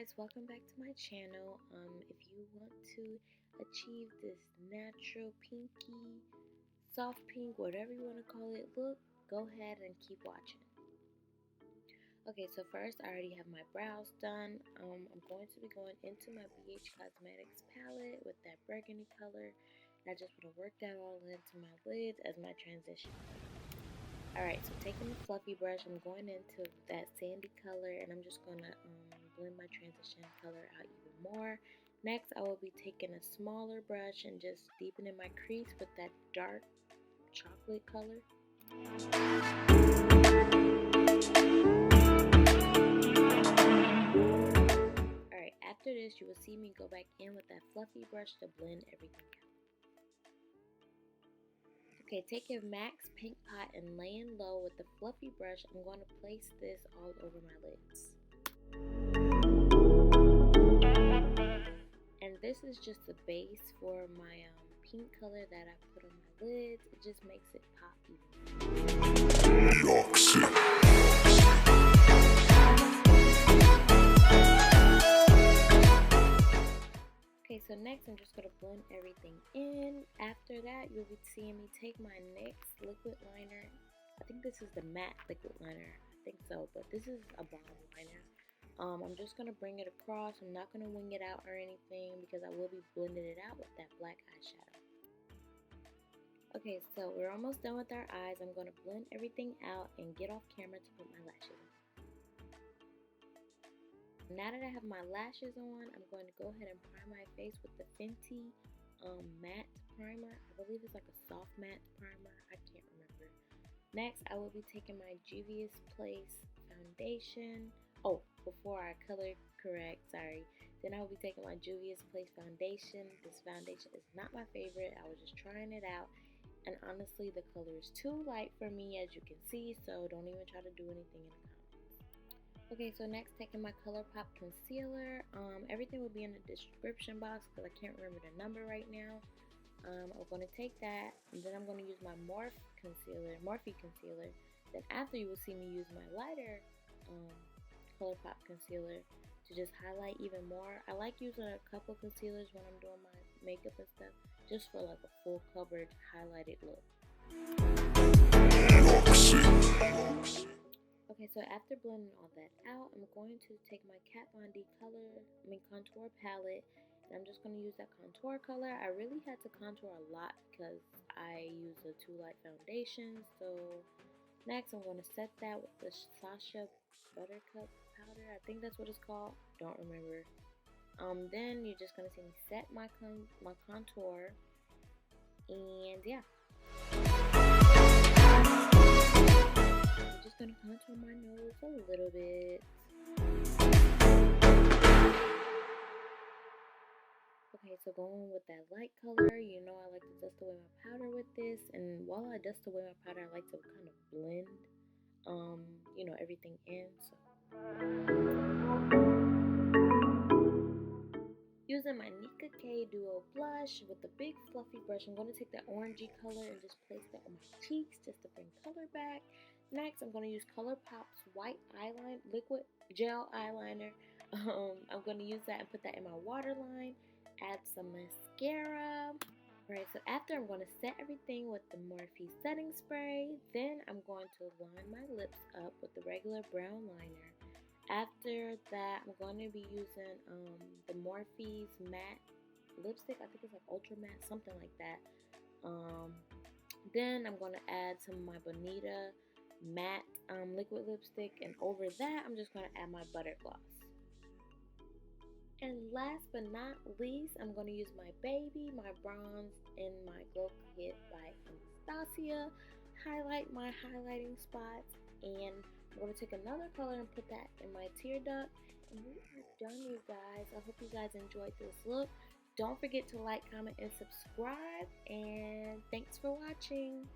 guys, welcome back to my channel. If you want to achieve this natural pinky, soft pink, whatever you want to call it look, go ahead and keep watching. Okay, so first I already have my brows done. I'm going to be going into my BH Cosmetics palette with that burgundy color. And I just want to work that all into my lids as my transition. Alright, so taking the fluffy brush, I'm going into that sandy color and I'm just going to blend my transition color out even more. Next, I will be taking a smaller brush and just deepening my crease with that dark chocolate color. Alright, after this, you will see me go back in with that fluffy brush to blend everything out. Okay, take your MAC's Pink Pot and Layin Low with the fluffy brush. I'm going to place this all over my lids. And this is just a base for my pink color that I put on my lids. It just makes it pop even more. Okay, so next I'm just going to blend everything in. After that, you'll be seeing me take my NYX liquid liner. I think this is the matte liquid liner. I think so, but this is a balm liner. I'm just going to bring it across. I'm not going to wing it out or anything because I will be blending it out with that black eyeshadow. Okay, so we're almost done with our eyes. I'm going to blend everything out and get off camera to put my lashes on. Now that I have my lashes on, I'm going to go ahead and prime my face with the Fenty matte primer. I believe it's like a soft matte primer. I can't remember. Next, I will be taking my Juvias foundation. Oh, before I color correct, sorry. Then I will be taking my Juvias foundation. This foundation is not my favorite. I was just trying it out. And honestly, the color is too light for me, as you can see. So don't even try to do anything in the comments. Okay, so next, taking my Colossal concealer. Everything will be in the description box because I can't remember the number right now. I'm going to take that, and then I'm going to use my Morphe Concealer. Then after, you will see me use my lighter Colossal concealer to just highlight even more. I like using a couple concealers when I'm doing my makeup and stuff, just for like a full coverage highlighted look. Okay, so after blending all that out, I'm going to take my Kat Von D contour palette, and I'm just going to use that contour color. I really had to contour a lot because I use a too light foundation. So next, I'm going to set that with the Sacha Buttercup powder. I think that's what it's called. Don't remember. Then you're just going to see me set my contour, and yeah. I'm just going to contour my nose a little bit. Okay, so going with that light color, you know I like to dust away my powder with this. And while I dust away my powder, I like to kind of blend, you know, everything in. So using my Nika K Duo blush with the big fluffy brush, I'm going to take that orangey color and just place that on my cheeks just to bring color back. Next, I'm going to use ColourPop's white eyeliner, liquid gel eyeliner. I'm going to use that and put that in my waterline. Add some mascara. Alright, so after, I'm going to set everything with the Morphe setting spray. Then I'm going to line my lips up with the regular brown liner. After that, I'm going to be using the Morphe's matte lipstick. I think it's like ultra matte, something like that. Then I'm going to add some of my Bonita matte liquid lipstick, and over that I'm just going to add my butter gloss. And last but not least, I'm going to use my bronze in my glow kit by Anastasia, highlight my highlighting spots, and I'm going to take another color and put that in my tear duct. And we are done, you guys. I hope you guys enjoyed this look. Don't forget to like, comment, and subscribe, and thanks for watching.